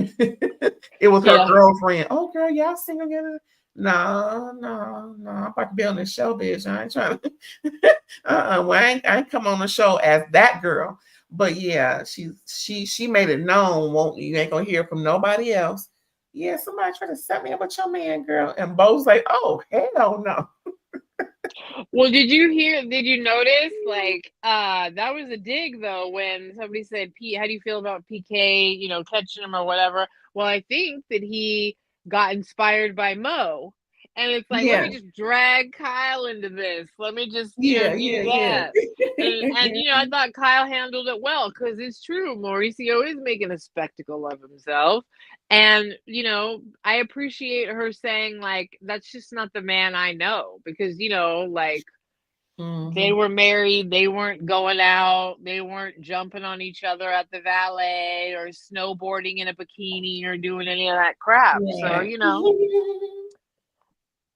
it was her girlfriend. Oh, girl, y'all sing together? No. I'm about to be on the show, bitch. I ain't trying to. Well, I ain't come on the show as that girl. But yeah, she made it known. You ain't gonna hear from nobody else. Yeah, somebody tried to set me up with your man, girl. And Bo's like, oh, hell no. Well, did you notice, that was a dig, though, when somebody said, Pete, how do you feel about PK, catching him or whatever? Well, I think that he got inspired by Mo. And it's like, let me just drag Kyle into this. Let me just do that. And I thought Kyle handled it well, because it's true. Mauricio is making a spectacle of himself. And, I appreciate her saying, that's just not the man I know. Because, they were married. They weren't going out. They weren't jumping on each other at the valet or snowboarding in a bikini or doing any of that crap. Yeah. So,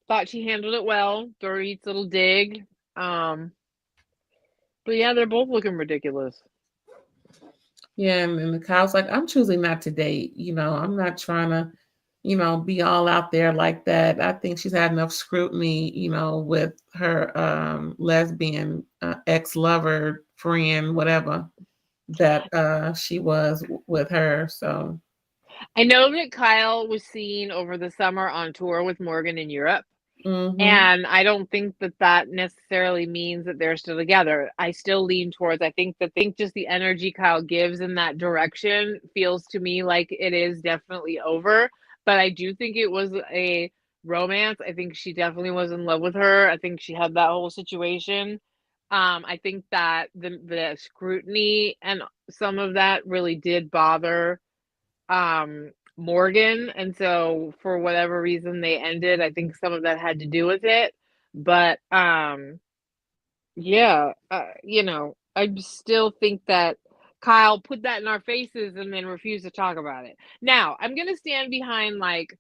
thought she handled it well. Dorit's little dig. But yeah, they're both looking ridiculous. Yeah, and Kyle's like, I'm choosing not to date. I'm not trying to, be all out there like that. I think she's had enough scrutiny, with her lesbian ex-lover, friend, whatever, that she was with her. So I know that Kyle was seen over the summer on tour with Morgan in Europe. mhm. And I don't think that necessarily means that they're still together. I still lean towards, I think just the energy Kyle gives in that direction feels to me like it is definitely over. But I do think it was a romance. I think she definitely was in love with her. I think she had that whole situation. I think that the scrutiny and some of that really did bother Morgan, and so for whatever reason they ended. I think some of that had to do with it, but yeah, I still think that Kyle put that in our faces and then refused to talk about it. Now, I'm gonna stand behind, like,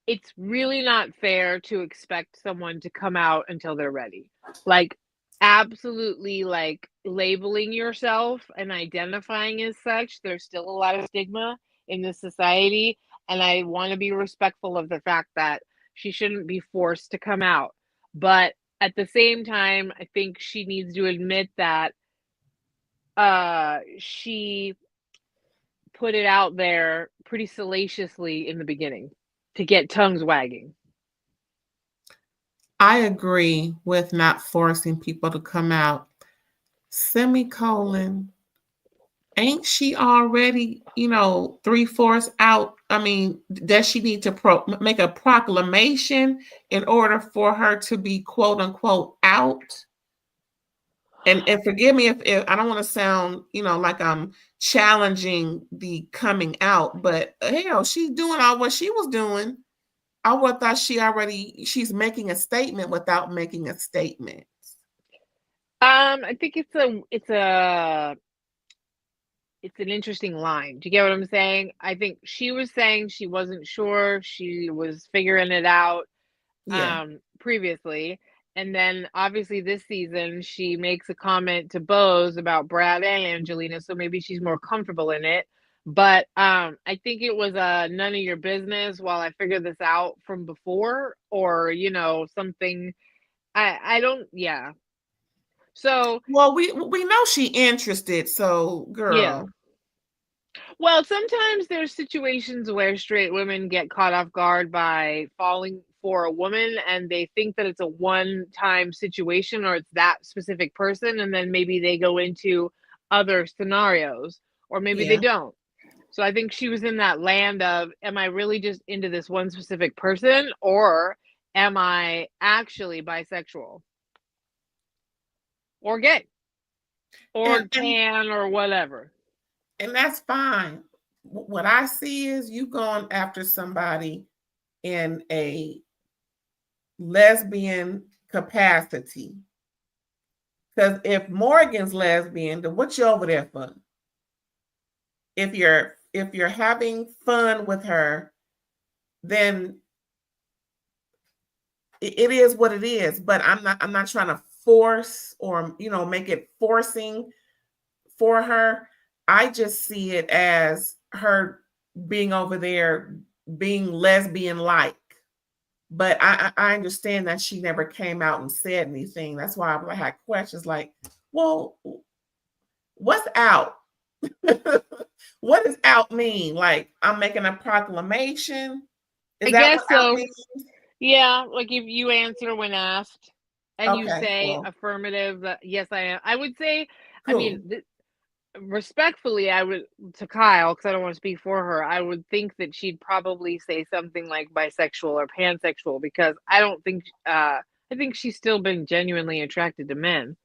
it's really not fair to expect someone to come out until they're ready. Like, absolutely, like, labeling yourself and identifying as such, there's still a lot of stigma in this society, and I want to be respectful of the fact that she shouldn't be forced to come out. But at the same time, I think she needs to admit that she put it out there pretty salaciously in the beginning to get tongues wagging. I agree with not forcing people to come out. Semicolon. Ain't she already, 3/4 out? I mean, does she need to make a proclamation in order for her to be quote unquote out? And forgive me if I don't want to sound, like I'm challenging the coming out, but hell, she's doing all what she was doing. I would have thought she's making a statement without making a statement. I think it's an interesting line. Do you get what I'm saying? I think she was saying she wasn't sure. She was figuring it out Yeah. previously. And then obviously this season she makes a comment to Bose about Brad and Angelina, so maybe she's more comfortable in it. But I think it was none of your business while I figure this out from before, or something. I don't, yeah. So Well, we know she interested, so yeah. girl. Well, sometimes there's situations where straight women get caught off guard by falling for a woman and they think that it's a one-time situation or it's that specific person, and then maybe they go into other scenarios, or maybe they Yeah. don't. So I think she was in that land of, am I really just into this one specific person, or am I actually bisexual or gay or And tan or whatever? and that's fine. What I see is you going after somebody in a lesbian capacity. Because if Morgan's lesbian, then what you over there for? If you're having fun with her, then it is what it is. But I'm not trying to force or make it forcing for her. I just see it as her being over there being lesbian like. But I understand that she never came out and said anything. That's why I had questions like, well, what's out? What does out mean? Like I'm making a proclamation? Is I that guess what out so. means? Yeah, like if you answer when asked and you Okay, say well, affirmative, yes, I am. I would say, I mean, cool. respectfully, I would, to Kyle, because I don't want to speak for her, I would think that she'd probably say something like bisexual or pansexual, because I don't think, I think she's still been genuinely attracted to men.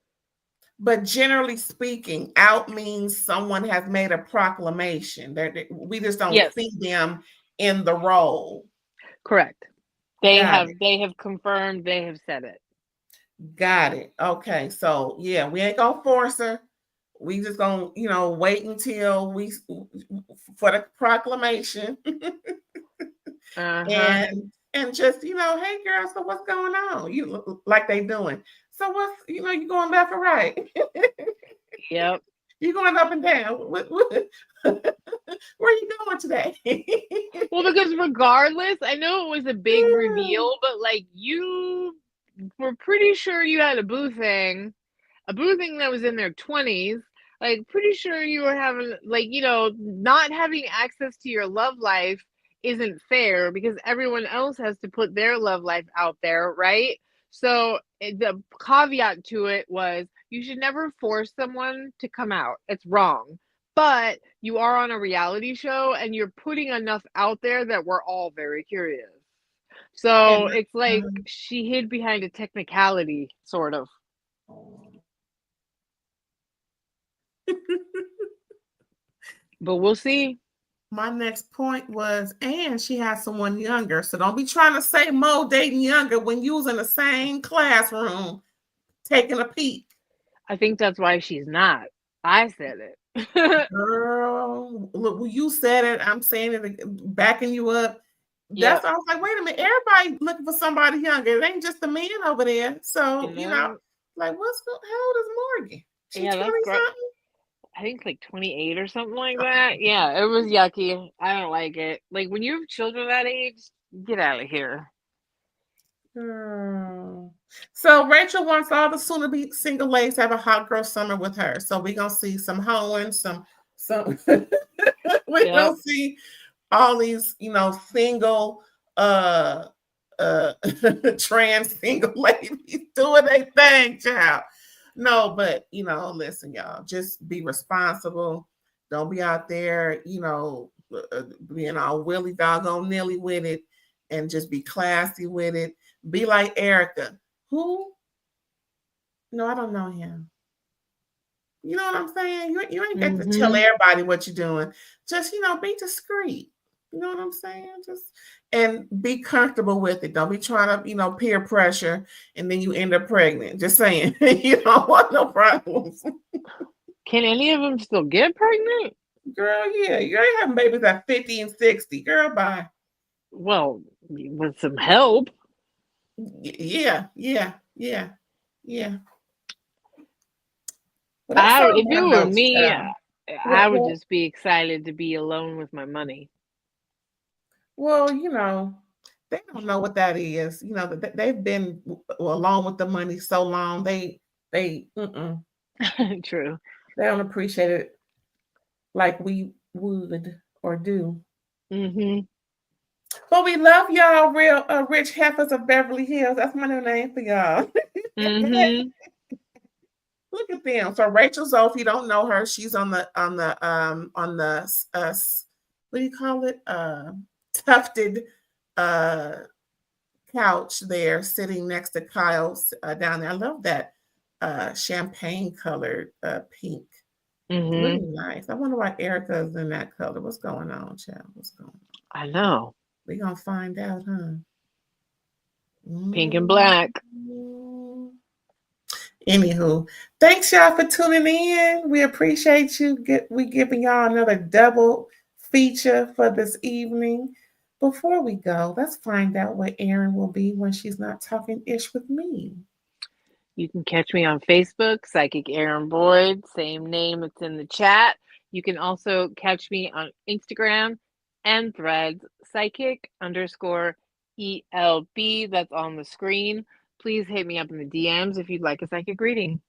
But generally speaking, out means someone has made a proclamation. We just don't Yes, see them in the role. correct. Got it. They have confirmed, they have said it. Got it. Okay. So yeah, we ain't gonna force her. We just gonna, wait until for the proclamation. Uh huh. And and just, hey girl, so what's going on? Like they doing. So what's, you going left or right? Yep. You going up and down. Where you going today? Well, because regardless, I know it was a big reveal, but like you were pretty sure you had a boo thing that was in their 20s. Like, pretty sure you were having, like, not having access to your love life isn't fair because everyone else has to put their love life out there, right? So the caveat to it was you should never force someone to come out. It's wrong. But you are on a reality show and you're putting enough out there that we're all very curious. So it's like she hid behind a technicality, sort of. But we'll see. My next point was, and she has someone younger. So don't be trying to say Mo dating younger when you was in the same classroom taking a peek. I think that's why she's not. I said it. Girl, look, when you said it, I'm saying it, backing you up. Yep. That's I was like, wait a minute, everybody looking for somebody younger. It ain't just the man over there. So, like, how old is Morgan? She 20 something? I think like 28 or something like that. Yeah, it was yucky. I don't like it. Like when you have children that age, get out of here. Girl. So Rachel wants all the soon-to-be single ladies to have a hot girl summer with her. So we're gonna see some hoeing, some we're gonna see all these, single trans single ladies doing their thing, child. No, but listen, y'all, just be responsible. Don't be out there, being all willy doggone nilly with it, and just be classy with it. Be like Erica. Who? No, I don't know him. You know what I'm saying? You ain't got to tell everybody what you're doing. Just, be discreet. You know what I'm saying? And be comfortable with it. Don't be trying to, peer pressure and then you end up pregnant. Just saying. You don't want no problems. Can any of them still get pregnant? Girl, yeah. You ain't having babies at 50 and 60. Girl, bye. Well, with some help. Yeah. If it were me, I would just be excited to be alone with my money. Well, they don't know what that is. They've been along with the money so long. They True. They don't appreciate it like we would or do. But we love y'all, real rich heifers of Beverly Hills. That's my new name for y'all. Look at them. So Rachel Zoe, if you don't know her, she's on the what do you call it? Tufted couch there, sitting next to Kyle down there. I love that champagne colored pink. Really nice. I wonder why Erica's in that color. What's going on, child? What's going on? I know. We're gonna find out, huh? Pink and black. Anywho, thanks y'all for tuning in. We appreciate you. We giving y'all another double feature for this evening. Before we go, let's find out where Erin will be when she's not talking ish with me. You can catch me on Facebook, Psychic Erin Boyd, same name, it's in the chat. You can also catch me on Instagram and Threads, Psychic_ELB, that's on the screen. Please hit me up in the DMs if you'd like a psychic reading.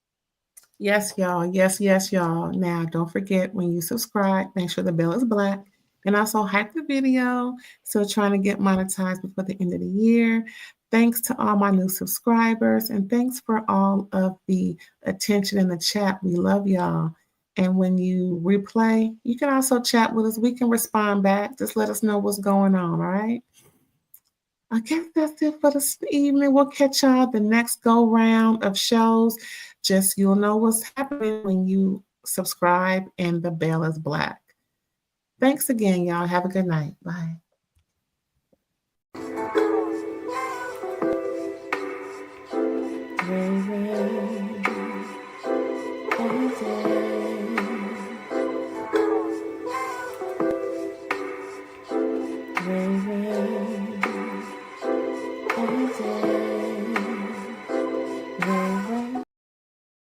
Yes, y'all. Yes, y'all. Now, don't forget when you subscribe, make sure the bell is black. And also hype the video. Still trying to get monetized before the end of the year. Thanks to all my new subscribers. And thanks for all of the attention in the chat. We love y'all. And when you replay, you can also chat with us. We can respond back. Just let us know what's going on, all right? I guess that's it for this evening. We'll catch y'all the next go-round of shows. Just you'll know what's happening when you subscribe and the bell is black. Thanks again, y'all. Have a good night. Bye.